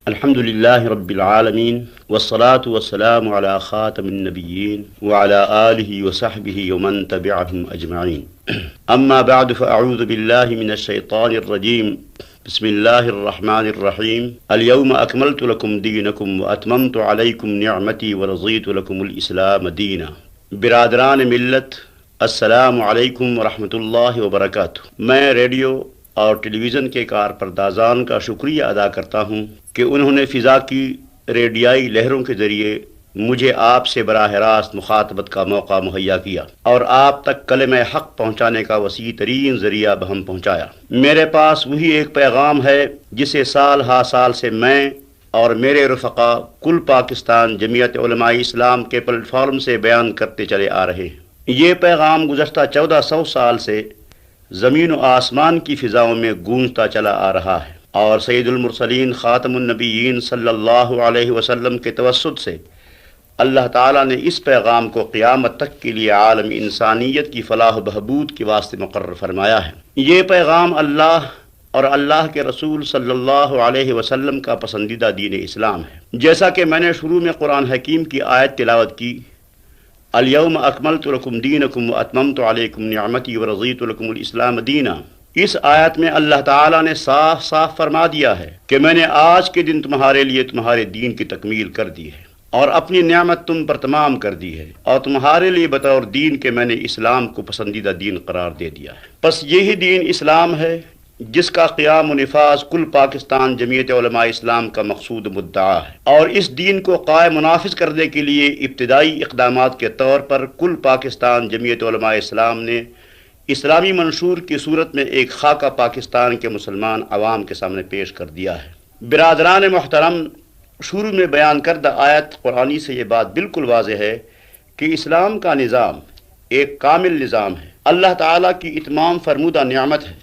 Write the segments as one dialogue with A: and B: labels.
A: الحمد لله رب العالمين والصلاة والسلام على خاتم النبيين وعلى آله وصحبه ومن تبعهم أجمعين أما بعد فأعوذ بالله من الشيطان الرجيم بسم الله الرحمن الرحيم اليوم أكملت لكم دينكم وأتممت عليكم نعمتي ورضيت لكم الإسلام دينا۔ برادران ملت، السلام علیکم ورحمۃ اللہ وبرکاتہ۔ میں ریڈیو اور ٹیلی ویژن کے کارپردازان کا شکریہ ادا کرتا ہوں کہ انہوں نے فضا کی ریڈیائی لہروں کے ذریعے مجھے آپ سے براہ راست مخاطبت کا موقع مہیا کیا اور آپ تک کلمہ حق پہنچانے کا وسیع ترین ذریعہ بہم پہنچایا۔ میرے پاس وہی ایک پیغام ہے جسے سال ہا سال سے میں اور میرے رفقا کل پاکستان جمعیت علماء اسلام کے پلیٹ فارم سے بیان کرتے چلے آ رہے ہیں۔ یہ پیغام گزشتہ 1400 سال سے زمین و آسمان کی فضاؤں میں گونجتا چلا آ رہا ہے اور سید المرسلین خاتم النبیین صلی اللہ علیہ وسلم کے توسط سے اللہ تعالیٰ نے اس پیغام کو قیامت تک کے لیے عالم انسانیت کی فلاح و بہبود کے واسطے مقرر فرمایا ہے۔ یہ پیغام اللہ اور اللہ کے رسول صلی اللہ علیہ وسلم کا پسندیدہ دین اسلام ہے۔ جیسا کہ میں نے شروع میں قرآن حکیم کی آیت تلاوت کی، الیوم اکملت لکم دینکم واتممت علیکم نعمتی ورضیت لکم الاسلام دینا، اس آیت میں اللہ تعالیٰ نے صاف صاف فرما دیا ہے کہ میں نے آج کے دن تمہارے لیے تمہارے دین کی تکمیل کر دی ہے اور اپنی نعمت تم پر تمام کر دی ہے اور تمہارے لیے بطور دین کے میں نے اسلام کو پسندیدہ دین قرار دے دیا ہے۔ بس یہی دین اسلام ہے جس کا قیام و نفاذ کل پاکستان جمعیت علماء اسلام کا مقصود مدعا ہے، اور اس دین کو قائم و نافذ کرنے کے لیے ابتدائی اقدامات کے طور پر کل پاکستان جمعیت علماء اسلام نے اسلامی منشور کی صورت میں ایک خاکہ پاکستان کے مسلمان عوام کے سامنے پیش کر دیا ہے۔ برادران محترم، شروع میں بیان کردہ آیت قرآنی سے یہ بات بالکل واضح ہے کہ اسلام کا نظام ایک کامل نظام ہے، اللہ تعالیٰ کی اتمام فرمودہ نعمت ہے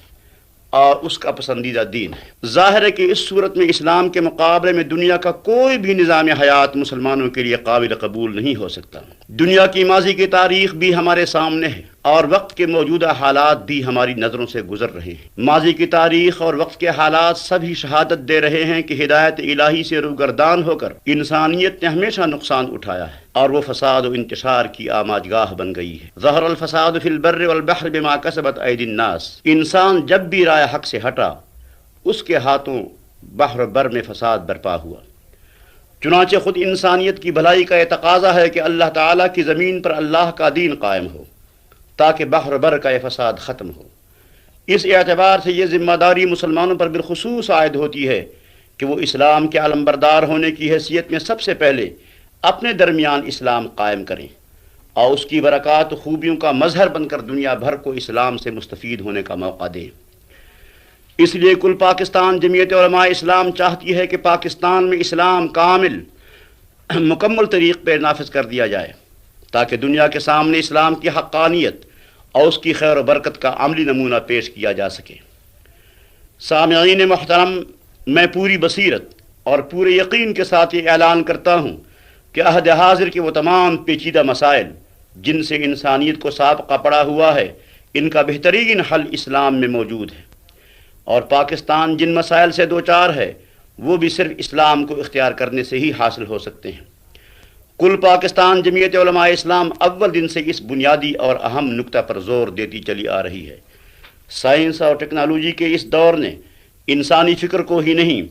A: اور اس کا پسندیدہ دین ہے۔ ظاہر ہے کہ اس صورت میں اسلام کے مقابلے میں دنیا کا کوئی بھی نظام حیات مسلمانوں کے لیے قابل قبول نہیں ہو سکتا۔ دنیا کی ماضی کی تاریخ بھی ہمارے سامنے ہے اور وقت کے موجودہ حالات بھی ہماری نظروں سے گزر رہے ہیں۔ ماضی کی تاریخ اور وقت کے حالات سبھی شہادت دے رہے ہیں کہ ہدایت الہی سے روگردان ہو کر انسانیت نے ہمیشہ نقصان اٹھایا ہے اور وہ فساد و انتشار کی آماج گاہ بن گئی ہے۔ ظہر الفساد فی البر والبحر بما کسبت ایدی الناس، انسان جب بھی رائے حق سے ہٹا اس کے ہاتھوں بحر بر میں فساد برپا ہوا۔ چنانچہ خود انسانیت کی بھلائی کا یہ تقاضا ہے کہ اللہ تعالیٰ کی زمین پر اللہ کا دین قائم ہو تاکہ بحر بر کا یہ فساد ختم ہو۔ اس اعتبار سے یہ ذمہ داری مسلمانوں پر بالخصوص عائد ہوتی ہے کہ وہ اسلام کے علمبردار ہونے کی حیثیت میں سب سے پہلے اپنے درمیان اسلام قائم کریں اور اس کی برکات و خوبیوں کا مظہر بن کر دنیا بھر کو اسلام سے مستفید ہونے کا موقع دیں۔ اس لیے کل پاکستان جمعیت علماء اسلام چاہتی ہے کہ پاکستان میں اسلام کامل مکمل طریق پہ نافذ کر دیا جائے تاکہ دنیا کے سامنے اسلام کی حقانیت اور اس کی خیر و برکت کا عملی نمونہ پیش کیا جا سکے۔ سامعین محترم، میں پوری بصیرت اور پورے یقین کے ساتھ یہ اعلان کرتا ہوں کہ عہد حاضر کے وہ تمام پیچیدہ مسائل جن سے انسانیت کو سابقہ پڑا ہوا ہے، ان کا بہترین حل اسلام میں موجود ہے، اور پاکستان جن مسائل سے دوچار ہے وہ بھی صرف اسلام کو اختیار کرنے سے ہی حاصل ہو سکتے ہیں۔ کل پاکستان جمعیت علماء اسلام اول دن سے اس بنیادی اور اہم نکتہ پر زور دیتی چلی آ رہی ہے۔ سائنس اور ٹیکنالوجی کے اس دور نے انسانی فکر کو ہی نہیں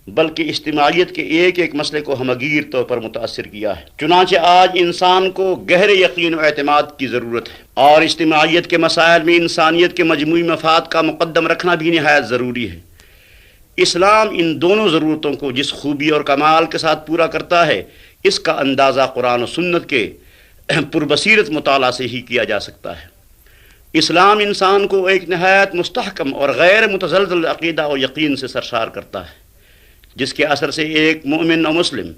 A: بلکہ اجتماعیت کے ایک ایک مسئلے کو ہمگیر طور پر متاثر کیا ہے۔ چنانچہ آج انسان کو گہرے یقین و اعتماد کی ضرورت ہے اور اجتماعیت کے مسائل میں انسانیت کے مجموعی مفاد کا مقدم رکھنا بھی نہایت ضروری ہے۔ اسلام ان دونوں ضرورتوں کو جس خوبی اور کمال کے ساتھ پورا کرتا ہے، اس کا اندازہ قرآن و سنت کے پربصیرت مطالعہ سے ہی کیا جا سکتا ہے۔ اسلام انسان کو ایک نہایت مستحکم اور غیر متزلزل عقیدہ و یقین سے سرشار کرتا ہے، جس کے اثر سے ایک مومن و مسلم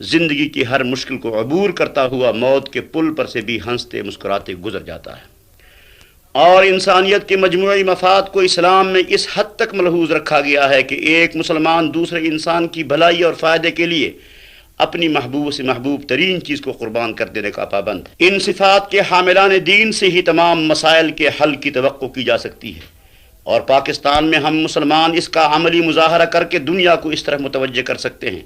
A: زندگی کی ہر مشکل کو عبور کرتا ہوا موت کے پل پر سے بھی ہنستے مسکراتے گزر جاتا ہے۔ اور انسانیت کے مجموعی مفاد کو اسلام میں اس حد تک ملحوظ رکھا گیا ہے کہ ایک مسلمان دوسرے انسان کی بھلائی اور فائدے کے لیے اپنی محبوب سے محبوب ترین چیز کو قربان کر دینے کا پابند ہے۔ ان صفات کے حاملان دین سے ہی تمام مسائل کے حل کی توقع کی جا سکتی ہے اور پاکستان میں ہم مسلمان اس کا عملی مظاہرہ کر کے دنیا کو اس طرح متوجہ کر سکتے ہیں۔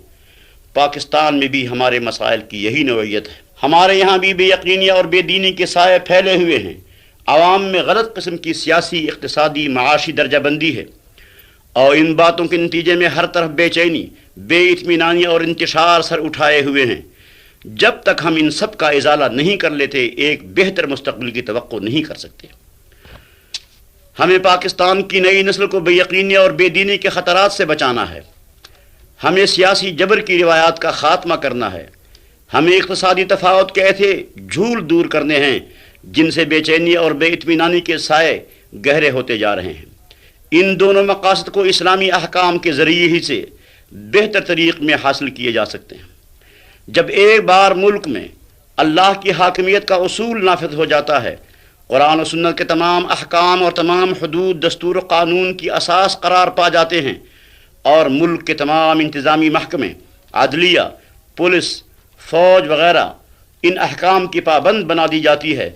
A: پاکستان میں بھی ہمارے مسائل کی یہی نوعیت ہے۔ ہمارے یہاں بھی بے یقینی اور بے دینی کے سائے پھیلے ہوئے ہیں۔ عوام میں غلط قسم کی سیاسی، اقتصادی، معاشی درجہ بندی ہے، اور ان باتوں کے نتیجے میں ہر طرف بے چینی، بے اطمینانی اور انتشار سر اٹھائے ہوئے ہیں۔ جب تک ہم ان سب کا ازالہ نہیں کر لیتے ایک بہتر مستقبل کی توقع نہیں کر سکتے۔ ہمیں پاکستان کی نئی نسل کو بے یقینی اور بے دینی کے خطرات سے بچانا ہے۔ ہمیں سیاسی جبر کی روایات کا خاتمہ کرنا ہے۔ ہمیں اقتصادی تفاوت کے ایسے جھول دور کرنے ہیں جن سے بے چینی اور بے اطمینانی کے سائے گہرے ہوتے جا رہے ہیں۔ ان دونوں مقاصد کو اسلامی احکام کے ذریعے ہی سے بہتر طریق میں حاصل کیے جا سکتے ہیں۔ جب ایک بار ملک میں اللہ کی حاکمیت کا اصول نافذ ہو جاتا ہے، قرآن و سنت کے تمام احکام اور تمام حدود دستور و قانون کی اساس قرار پا جاتے ہیں، اور ملک کے تمام انتظامی محکمے، عدلیہ، پولیس، فوج وغیرہ ان احکام کی پابند بنا دی جاتی ہے،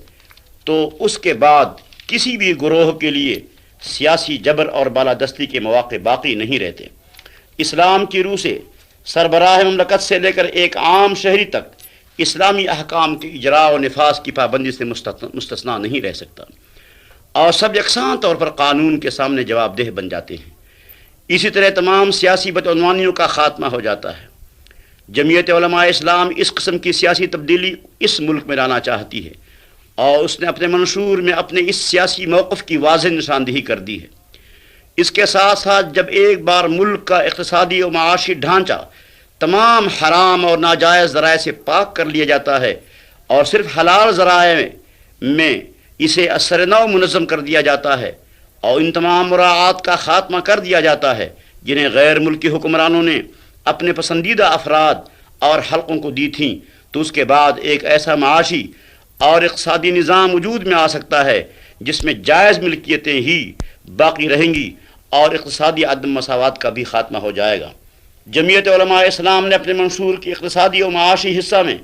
A: تو اس کے بعد کسی بھی گروہ کے لیے سیاسی جبر اور بالادستی کے مواقع باقی نہیں رہتے۔ اسلام کی روح سے سربراہ مملکت سے لے کر ایک عام شہری تک اسلامی احکام کے اجراء و نفاذ کی پابندی سے مستثنا نہیں رہ سکتا، اور سب یکساں طور پر قانون کے سامنے جواب دہ بن جاتے ہیں۔ اسی طرح تمام سیاسی بدعنوانیوں کا خاتمہ ہو جاتا ہے۔ جمعیت علماء اسلام اس قسم کی سیاسی تبدیلی اس ملک میں لانا چاہتی ہے، اور اس نے اپنے منشور میں اپنے اس سیاسی موقف کی واضح نشاندہی کر دی ہے۔ اس کے ساتھ ساتھ جب ایک بار ملک کا اقتصادی و معاشی ڈھانچہ تمام حرام اور ناجائز ذرائع سے پاک کر لیا جاتا ہے، اور صرف حلال ذرائع میں اسے اثر نو منظم کر دیا جاتا ہے، اور ان تمام مراعات کا خاتمہ کر دیا جاتا ہے جنہیں غیر ملکی حکمرانوں نے اپنے پسندیدہ افراد اور حلقوں کو دی تھیں، تو اس کے بعد ایک ایسا معاشی اور اقتصادی نظام وجود میں آ سکتا ہے جس میں جائز ملکیتیں ہی باقی رہیں گی، اور اقتصادی عدم مساوات کا بھی خاتمہ ہو جائے گا۔ جمعیت علماء اسلام نے اپنے منشور کی اقتصادی و معاشی حصہ میں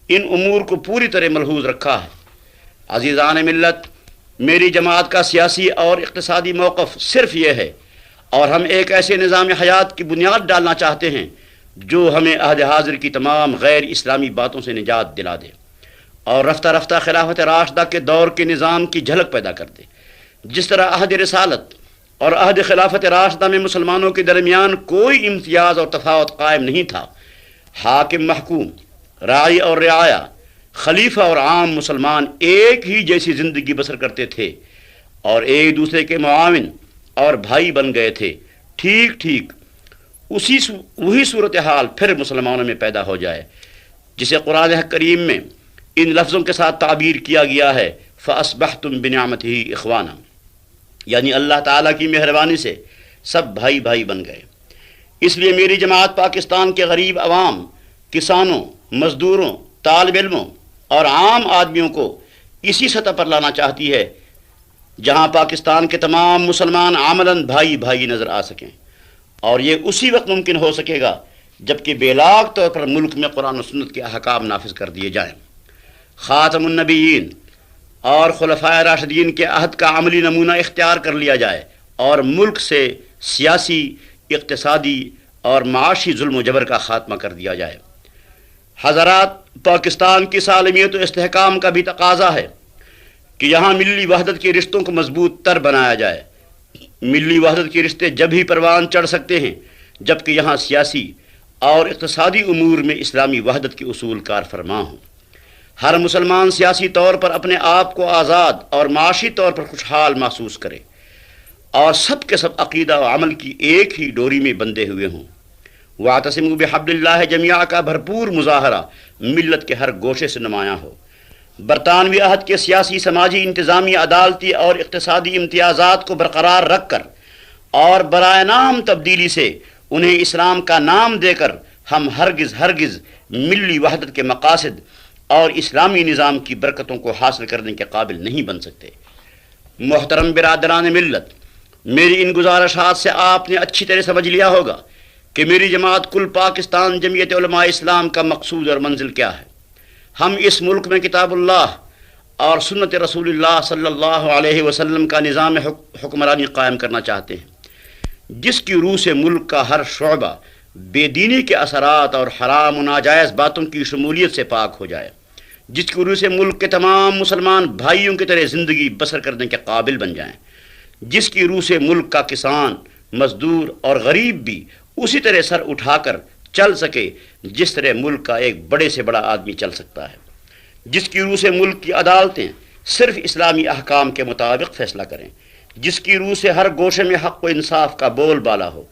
A: ان امور کو پوری طرح ملحوظ رکھا ہے۔ عزیزان ملت، میری جماعت کا سیاسی اور اقتصادی موقف صرف یہ ہے، اور ہم ایک ایسے نظام حیات کی بنیاد ڈالنا چاہتے ہیں جو ہمیں عہد حاضر کی تمام غیر اسلامی باتوں سے نجات دلا دے، اور رفتہ رفتہ خلافت راشدہ کے دور کے نظام کی جھلک پیدا کر دے۔ جس طرح عہد رسالت اور عہد خلافت راشدہ میں مسلمانوں کے درمیان کوئی امتیاز اور تفاوت قائم نہیں تھا، حاکم محکوم، راعی اور رعایا، خلیفہ اور عام مسلمان ایک ہی جیسی زندگی بسر کرتے تھے، اور ایک دوسرے کے معاون اور بھائی بن گئے تھے۔ ٹھیک وہی صورتحال پھر مسلمانوں میں پیدا ہو جائے جسے قرآن کریم میں ان لفظوں کے ساتھ تعبیر کیا گیا ہے، فَأَصْبَحْتُمْ بِنِعْمَتِهِ إِخْوَانًا، یعنی اللہ تعالیٰ کی مہربانی سے سب بھائی بھائی بن گئے۔ اس لیے میری جماعت پاکستان کے غریب عوام، کسانوں، مزدوروں، طالب علموں اور عام آدمیوں کو اسی سطح پر لانا چاہتی ہے جہاں پاکستان کے تمام مسلمان عملاً بھائی بھائی نظر آ سکیں، اور یہ اسی وقت ممکن ہو سکے گا جبکہ بے لاگ طور پر ملک میں قرآن و سنت کے احکام نافذ کر دیے جائیں۔ خاتم النبیین اور خلفائے راشدین کے عہد کا عملی نمونہ اختیار کر لیا جائے، اور ملک سے سیاسی، اقتصادی اور معاشی ظلم و جبر کا خاتمہ کر دیا جائے۔ حضرات، پاکستان کی سالمیت و استحکام کا بھی تقاضا ہے کہ یہاں ملی وحدت کے رشتوں کو مضبوط تر بنایا جائے۔ ملی وحدت کے رشتے جب ہی پروان چڑھ سکتے ہیں جبکہ یہاں سیاسی اور اقتصادی امور میں اسلامی وحدت کے اصول کار فرما ہوں۔ ہر مسلمان سیاسی طور پر اپنے آپ کو آزاد اور معاشی طور پر خوشحال محسوس کرے، اور سب کے سب عقیدہ و عمل کی ایک ہی ڈوری میں بندھے ہوئے ہوں۔ وَاعْتَصِمُوا بِحَبْلِ اللَّهِ جَمِيعًا کا بھرپور مظاہرہ ملت کے ہر گوشے سے نمایاں ہو۔ برطانوی عہد کے سیاسی، سماجی، انتظامی، عدالتی اور اقتصادی امتیازات کو برقرار رکھ کر اور برائے نام تبدیلی سے انہیں اسلام کا نام دے کر ہم ہرگز ملی وحدت کے مقاصد اور اسلامی نظام کی برکتوں کو حاصل کرنے کے قابل نہیں بن سکتے۔ محترم برادران ملت، میری ان گزارشات سے آپ نے اچھی طرح سمجھ لیا ہوگا کہ میری جماعت کل پاکستان جمعیت علماء اسلام کا مقصود اور منزل کیا ہے۔ ہم اس ملک میں کتاب اللہ اور سنت رسول اللہ صلی اللہ علیہ وسلم کا نظام حکمرانی قائم کرنا چاہتے ہیں، جس کی روح سے ملک کا ہر شعبہ بے دینی کے اثرات اور حرام و ناجائز باتوں کی شمولیت سے پاک ہو جائے، جس کی روح سے ملک کے تمام مسلمان بھائیوں کی طرح زندگی بسر کرنے کے قابل بن جائیں، جس کی روح سے ملک کا کسان، مزدور اور غریب بھی اسی طرح سر اٹھا کر چل سکے جس طرح ملک کا ایک بڑے سے بڑا آدمی چل سکتا ہے، جس کی روح سے ملک کی عدالتیں صرف اسلامی احکام کے مطابق فیصلہ کریں، جس کی روح سے ہر گوشے میں حق و انصاف کا بول بالا ہو،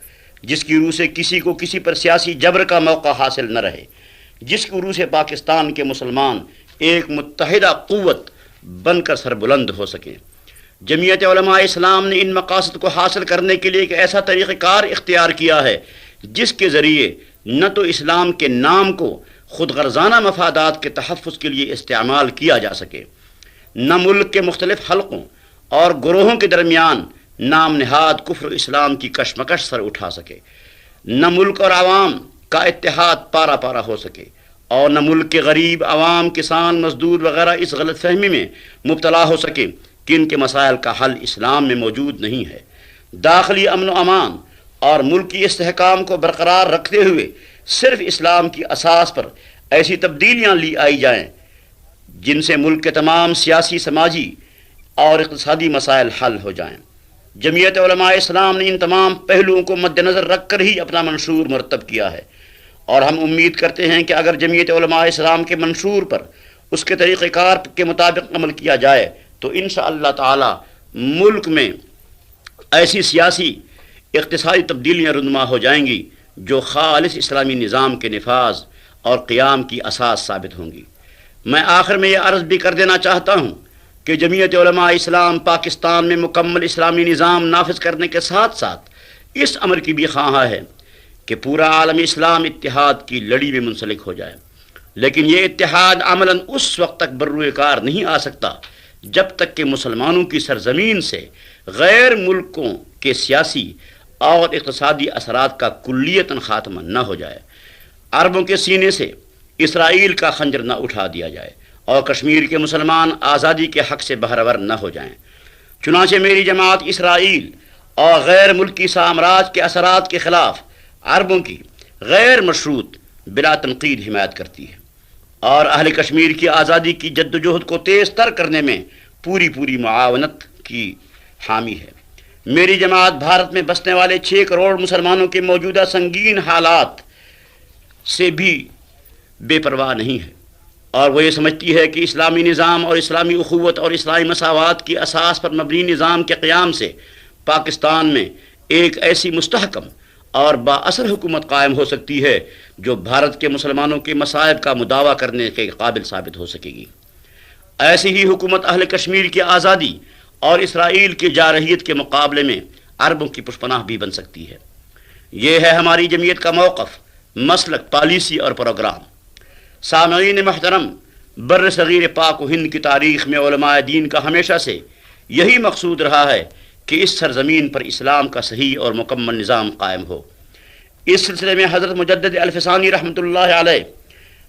A: جس کی روح سے کسی کو کسی پر سیاسی جبر کا موقع حاصل نہ رہے، جس کی روح سے پاکستان کے مسلمان ایک متحدہ قوت بن کر سربلند ہو سکیں۔ جمعیت علماء اسلام نے ان مقاصد کو حاصل کرنے کے لیے ایک ایسا طریقہ کار اختیار کیا ہے جس کے ذریعے نہ تو اسلام کے نام کو خود غرضانہ مفادات کے تحفظ کے لیے استعمال کیا جا سکے، نہ ملک کے مختلف حلقوں اور گروہوں کے درمیان نام نہاد کفر اسلام کی کشمکش سر اٹھا سکے، نہ ملک اور عوام کا اتحاد پارا پارا ہو سکے، اور نہ ملک کے غریب عوام، کسان، مزدور وغیرہ اس غلط فہمی میں مبتلا ہو سکے کہ ان کے مسائل کا حل اسلام میں موجود نہیں ہے۔ داخلی امن و امان اور ملکی استحکام کو برقرار رکھتے ہوئے صرف اسلام کی اساس پر ایسی تبدیلیاں لی آئی جائیں جن سے ملک کے تمام سیاسی، سماجی اور اقتصادی مسائل حل ہو جائیں۔ جمعیت علماء اسلام نے ان تمام پہلوؤں کو مد نظر رکھ کر ہی اپنا منشور مرتب کیا ہے، اور ہم امید کرتے ہیں کہ اگر جمعیت علماء اسلام کے منشور پر اس کے طریقہ کار کے مطابق عمل کیا جائے تو انشاءاللہ تعالی ملک میں ایسی سیاسی اقتصادی تبدیلیاں رونما ہو جائیں گی جو خالص اسلامی نظام کے نفاذ اور قیام کی اساس ثابت ہوں گی۔ میں آخر میں یہ عرض بھی کر دینا چاہتا ہوں کہ جمعیت علماء اسلام پاکستان میں مکمل اسلامی نظام نافذ کرنے کے ساتھ ساتھ اس امر کی بھی خواہاں ہے کہ پورا عالم اسلام اتحاد کی لڑی میں منسلک ہو جائے، لیکن یہ اتحاد عملاً اس وقت تک بروئے کار نہیں آ سکتا جب تک کہ مسلمانوں کی سرزمین سے غیر ملکوں کے سیاسی اور اقتصادی اثرات کا کلیتاً خاتمہ نہ ہو جائے، عربوں کے سینے سے اسرائیل کا خنجر نہ اٹھا دیا جائے، اور کشمیر کے مسلمان آزادی کے حق سے بہرور نہ ہو جائیں۔ چنانچہ میری جماعت اسرائیل اور غیر ملکی سامراج کے اثرات کے خلاف عربوں کی غیر مشروط بلا تنقید حمایت کرتی ہے، اور اہل کشمیر کی آزادی کی جد و جہد کو تیز تر کرنے میں پوری معاونت کی حامی ہے۔ میری جماعت بھارت میں بسنے والے 6 کروڑ مسلمانوں کے موجودہ سنگین حالات سے بھی بے پرواہ نہیں ہے، اور وہ یہ سمجھتی ہے کہ اسلامی نظام اور اسلامی اخوت اور اسلامی مساوات کی اساس پر مبنی نظام کے قیام سے پاکستان میں ایک ایسی مستحکم اور با اثر حکومت قائم ہو سکتی ہے جو بھارت کے مسلمانوں کے مصائب کا مداوع کرنے کے قابل ثابت ہو سکے گی۔ ایسی ہی حکومت اہل کشمیر کی آزادی اور اسرائیل کی جارحیت کے مقابلے میں عربوں کی پشپناہ بھی بن سکتی ہے۔ یہ ہے ہماری جمعیت کا موقف، مسلک، پالیسی اور پروگرام۔ سامعین محترم، بر صغیر پاک و ہند کی تاریخ میں علماء دین کا ہمیشہ سے یہی مقصود رہا ہے کہ اس سرزمین پر اسلام کا صحیح اور مکمل نظام قائم ہو۔ اس سلسلے میں حضرت مجدد الفسانی رحمۃ اللہ علیہ،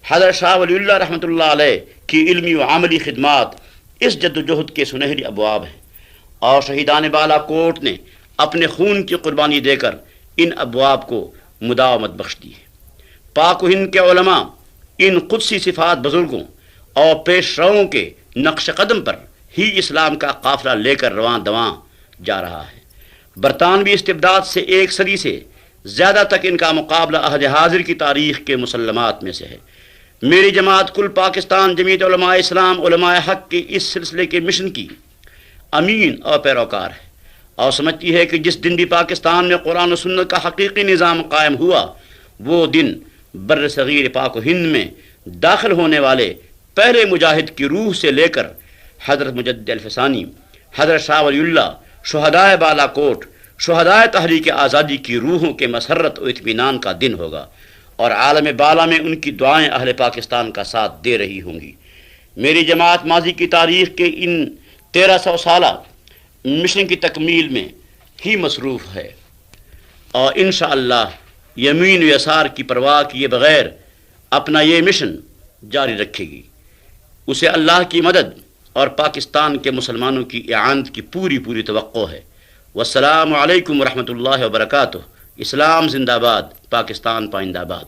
A: حضرت شاہ ولی اللہ رحمۃ اللہ علیہ کی علمی و عملی خدمات اس جد و جہد کے سنہری ابواب ہیں، اور شہیدان بالا کوٹ نے اپنے خون کی قربانی دے کر ان ابواب کو مداومت بخش دی ہے۔ پاک و ہند کے علماء ان قدسی صفات بزرگوں اور پیش روؤں کے نقش قدم پر ہی اسلام کا قافلہ لے کر رواں دواں جا رہا ہے۔ برطانوی استبداد سے 1 صدی سے زیادہ تک ان کا مقابلہ عہد حاضر کی تاریخ کے مسلمات میں سے ہے۔ میری جماعت کل پاکستان جمعیت علماء اسلام علماء حق کے اس سلسلے کے مشن کی امین اور پیروکار ہے، اور سمجھتی ہے کہ جس دن بھی پاکستان میں قرآن و سنت کا حقیقی نظام قائم ہوا، وہ دن بر صغیر پاک و ہند میں داخل ہونے والے پہلے مجاہد کی روح سے لے کر حضرت مجدد الفسانی، حضرت شاہ ولی اللہ، شہدائے بالا کوٹ، شہدائے تحریک آزادی کی روحوں کے مسرت و اطمینان کا دن ہوگا، اور عالم بالا میں ان کی دعائیں اہل پاکستان کا ساتھ دے رہی ہوں گی۔ میری جماعت ماضی کی تاریخ کے ان 1300 سالہ مشن کی تکمیل میں ہی مصروف ہے، اور انشاءاللہ یمین و یسار کی پرواہ کیے بغیر اپنا یہ مشن جاری رکھے گی۔ اسے اللہ کی مدد اور پاکستان کے مسلمانوں کی اعانت کی پوری توقع ہے۔ والسلام علیکم ورحمۃ اللہ وبرکاتہ۔ اسلام زندہ باد، پاکستان پائندہ باد۔